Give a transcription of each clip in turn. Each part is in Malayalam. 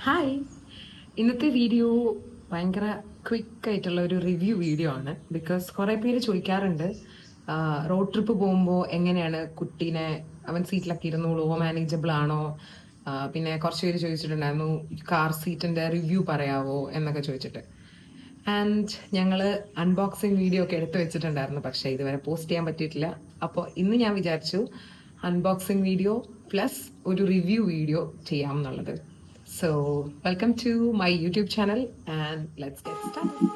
ഹായ്, ഇന്നത്തെ വീഡിയോ ഭയങ്കര ക്വിക്കായിട്ടുള്ള ഒരു റിവ്യൂ വീഡിയോ ആണ്. ബിക്കോസ് കുറേ പേര് ചോദിക്കാറുണ്ട് റോഡ് ട്രിപ്പ് പോകുമ്പോൾ എങ്ങനെയാണ് കുട്ടീനെ അവൻ സീറ്റിലൊക്കെ ഇരുന്നോളൂ, മാനേജബിൾ ആണോ, പിന്നെ കുറച്ച് പേര് ചോദിച്ചിട്ടുണ്ടായിരുന്നു കാർ സീറ്റിന്റെ റിവ്യൂ പറയാവോ എന്നൊക്കെ ചോദിച്ചിട്ട്. ആൻഡ് ഞങ്ങൾ അൺബോക്സിങ് വീഡിയോ ഒക്കെ എടുത്തു വെച്ചിട്ടുണ്ടായിരുന്നു, പക്ഷേ ഇതുവരെ പോസ്റ്റ് ചെയ്യാൻ പറ്റിയിട്ടില്ല. അപ്പോൾ ഇന്ന് ഞാൻ വിചാരിച്ചു അൺബോക്സിങ് വീഡിയോ പ്ലസ് ഒരു റിവ്യൂ വീഡിയോ ചെയ്യാമെന്നുള്ളത്. So, welcome to my YouTube channel and let's get started.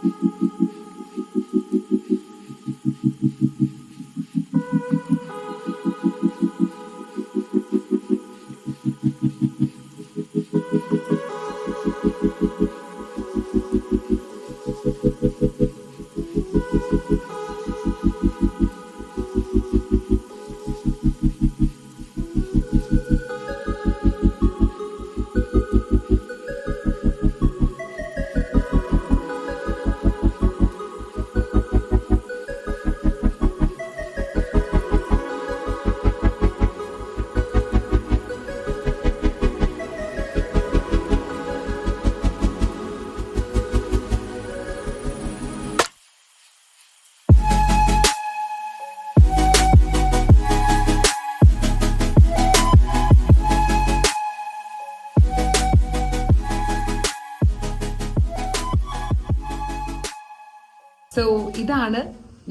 So ഇതാണ്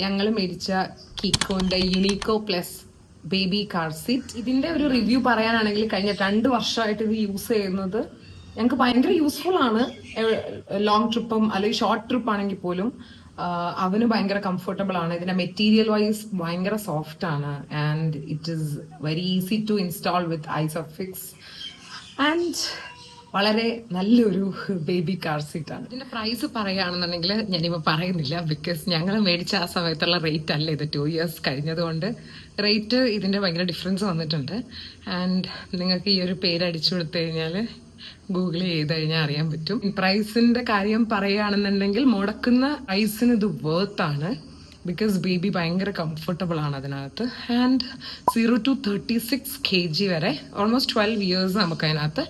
ഞങ്ങൾ മേടിച്ച കിക്കോന്റെ യുണീക്കോ പ്ലസ് ബേബി കാർ സീറ്റ്. ഇതിന്റെ ഒരു റിവ്യൂ പറയാനാണെങ്കിൽ കഴിഞ്ഞ 2 വർഷമായിട്ട് ഇത് യൂസ് ചെയ്യുന്നത് ഞങ്ങൾക്ക് ഭയങ്കര യൂസ്ഫുൾ ആണ്. ലോങ് ട്രിപ്പും അല്ലെങ്കിൽ ഷോർട്ട് ട്രിപ്പ് ആണെങ്കിൽ പോലും അവന് ഭയങ്കര കംഫർട്ടബിൾ ആണ്. ഇതിന്റെ മെറ്റീരിയൽ വൈസ് ഭയങ്കര സോഫ്റ്റ് ആണ് and it is very easy to install with isofix and വളരെ നല്ലൊരു ബേബി കാർ സീറ്റ് ആണ്. ഇതിന്റെ പ്രൈസ് പറയുകയാണെന്നുണ്ടെങ്കിൽ ഞാനിപ്പോൾ പറയുന്നില്ല, ബിക്കോസ് ഞങ്ങൾ മേടിച്ച ആ സമയത്തുള്ള റേറ്റ് അല്ല ഇത്. 2 years കഴിഞ്ഞതുകൊണ്ട് റേറ്റ് ഇതിന്റെ ഭയങ്കര ഡിഫറൻസ് വന്നിട്ടുണ്ട്. ആൻഡ് നിങ്ങൾക്ക് ഈ ഒരു പേര് അടിച്ചു കൊടുത്തു കഴിഞ്ഞാൽ ഗൂഗിൾ ചെയ്ത് കഴിഞ്ഞാൽ അറിയാൻ പറ്റും. പ്രൈസിന്റെ കാര്യം പറയുകയാണെന്നുണ്ടെങ്കിൽ മുടക്കുന്ന പ്രൈസിന് ഇത് വർത്ത് ആണ്. ബിക്കോസ് ബേബി ഭയങ്കര കംഫർട്ടബിൾ ആണ് അതിനകത്ത്. ആൻഡ് 0 to 36 kg വരെ ഓൾമോസ്റ്റ് 12 years നമുക്ക് അതിനകത്ത്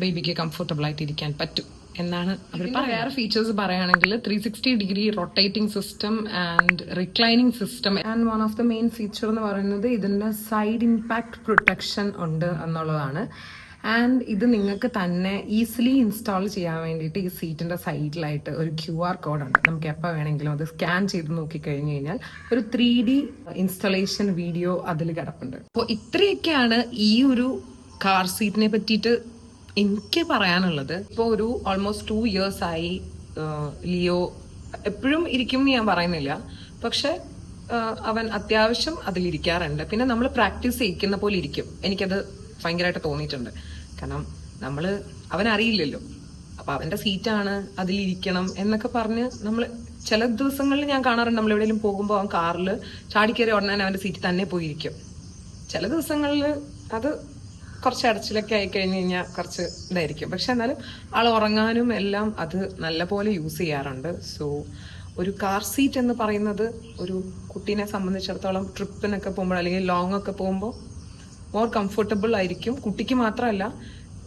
ബേബിക്ക് കംഫർട്ടബിൾ ആയിട്ട് ഇരിക്കാൻ പറ്റും എന്നാണ് അവർ പറയുന്നത്. വേറെ ഫീച്ചേഴ്സ് പറയുകയാണെങ്കിൽ 360-degree rotating system and reclining system. And one of the main feature എന്ന് പറയുന്നത് ഇതിന്റെ സൈഡ് ഇമ്പാക്ട് പ്രൊട്ടക്ഷൻ ഉണ്ട് എന്നുള്ളതാണ്. ആൻഡ് ഇത് നിങ്ങൾക്ക് തന്നെ ഈസിലി ഇൻസ്റ്റാൾ ചെയ്യാൻ വേണ്ടിയിട്ട് ഈ സീറ്റിന്റെ സൈഡിലായിട്ട് ഒരു QR കോഡ് ഉണ്ട്. നമുക്ക് എപ്പോൾ വേണമെങ്കിലും അത് സ്കാൻ ചെയ്ത് നോക്കിക്കഴിഞ്ഞു കഴിഞ്ഞാൽ ഒരു 3D ഇൻസ്റ്റലേഷൻ വീഡിയോ അതിൽ കിടപ്പുണ്ട്. അപ്പോൾ ഇത്രയൊക്കെയാണ് ഈ ഒരു കാർ സീറ്റിനെ പറ്റിയിട്ട് എനിക്ക് പറയാനുള്ളത്. ഇപ്പോൾ ഒരു ഓൾമോസ്റ്റ് 2 years ആയി ലിയോ എപ്പോഴും ഇരിക്കും എന്ന് ഞാൻ പറയുന്നില്ല, പക്ഷെ അവൻ അത്യാവശ്യം അതിലിരിക്കാറുണ്ട്. പിന്നെ നമ്മൾ പ്രാക്ടീസ് ചെയ്യിക്കുന്ന പോലെ ഇരിക്കും. എനിക്കത് ഭയങ്കരമായിട്ട് തോന്നിയിട്ടുണ്ട്. കാരണം അവനറിയില്ലല്ലോ, അപ്പൊ അവന്റെ സീറ്റാണ്, അതിലിരിക്കണം എന്നൊക്കെ പറഞ്ഞ് നമ്മൾ ചില ദിവസങ്ങളിൽ ഞാൻ കാണാറുണ്ട്, നമ്മൾ എവിടെയെങ്കിലും പോകുമ്പോൾ അവൻ കാറിൽ ചാടിക്കയറി ഉടനെ അവന്റെ സീറ്റിൽ തന്നെ പോയിരിക്കും. ചില ദിവസങ്ങളിൽ അത് കുറച്ച് അടച്ചിലൊക്കെ ആയി കഴിഞ്ഞ് കഴിഞ്ഞാൽ കുറച്ച് ഇതായിരിക്കും. പക്ഷെ എന്നാലും ആൾ ഉറങ്ങാനും എല്ലാം അത് നല്ല പോലെ യൂസ് ചെയ്യാറുണ്ട്. സോ ഒരു കാർ സീറ്റ് എന്ന് പറയുന്നത് ഒരു കുട്ടീനെ സംബന്ധിച്ചിടത്തോളം ട്രിപ്പിനൊക്കെ പോകുമ്പോൾ അല്ലെങ്കിൽ ലോങ് ഒക്കെ പോകുമ്പോൾ മോർ കംഫർട്ടബിൾ ആയിരിക്കും. കുട്ടിക്ക് മാത്രമല്ല,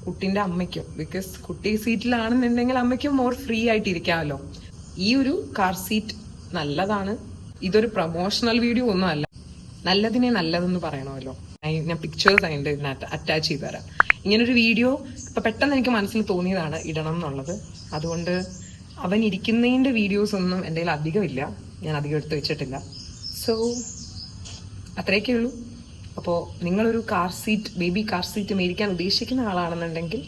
കുട്ടീൻ്റെ അമ്മയ്ക്കും. ബിക്കോസ് കുട്ടി സീറ്റിലാണെന്നുണ്ടെങ്കിൽ അമ്മയ്ക്കും മോർ ഫ്രീ ആയിട്ട് ഇരിക്കാമല്ലോ. ഈ ഒരു കാർ സീറ്റ് നല്ലതാണ്. ഇതൊരു പ്രൊമോഷണൽ വീഡിയോ ഒന്നും അല്ല, നല്ലതിനെ നല്ലതെന്ന് പറയണമല്ലോ. ഞാൻ പിക്ചേഴ്സ് അതിൻ്റെ ഇതിനകത്ത് അറ്റാച്ച് ചെയ്ത് തരാം. ഇങ്ങനൊരു വീഡിയോ ഇപ്പം പെട്ടെന്ന് എനിക്ക് മനസ്സിൽ തോന്നിയതാണ് ഇടണം എന്നുള്ളത്. അതുകൊണ്ട് അവൻ ഇരിക്കുന്നതിൻ്റെ വീഡിയോസ് ഒന്നും എൻ്റെ കയ്യിൽ അധികമില്ല, ഞാൻ അധികം എടുത്ത് വെച്ചിട്ടില്ല. സോ അത്രയൊക്കെ ഉള്ളൂ. അപ്പോൾ നിങ്ങളൊരു car seat, baby car seat മേടിക്കാൻ ഉദ്ദേശിക്കുന്ന ആളാണെന്നുണ്ടെങ്കിൽ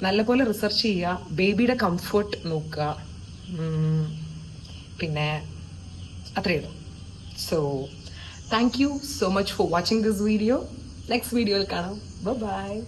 നല്ലപോലെ റിസർച്ച് ചെയ്യുക, ബേബിയുടെ കംഫർട്ട് നോക്കുക. പിന്നെ അത്രയേ ഉള്ളൂ. So thank you so much for watching this video. Next video will come. Bye bye.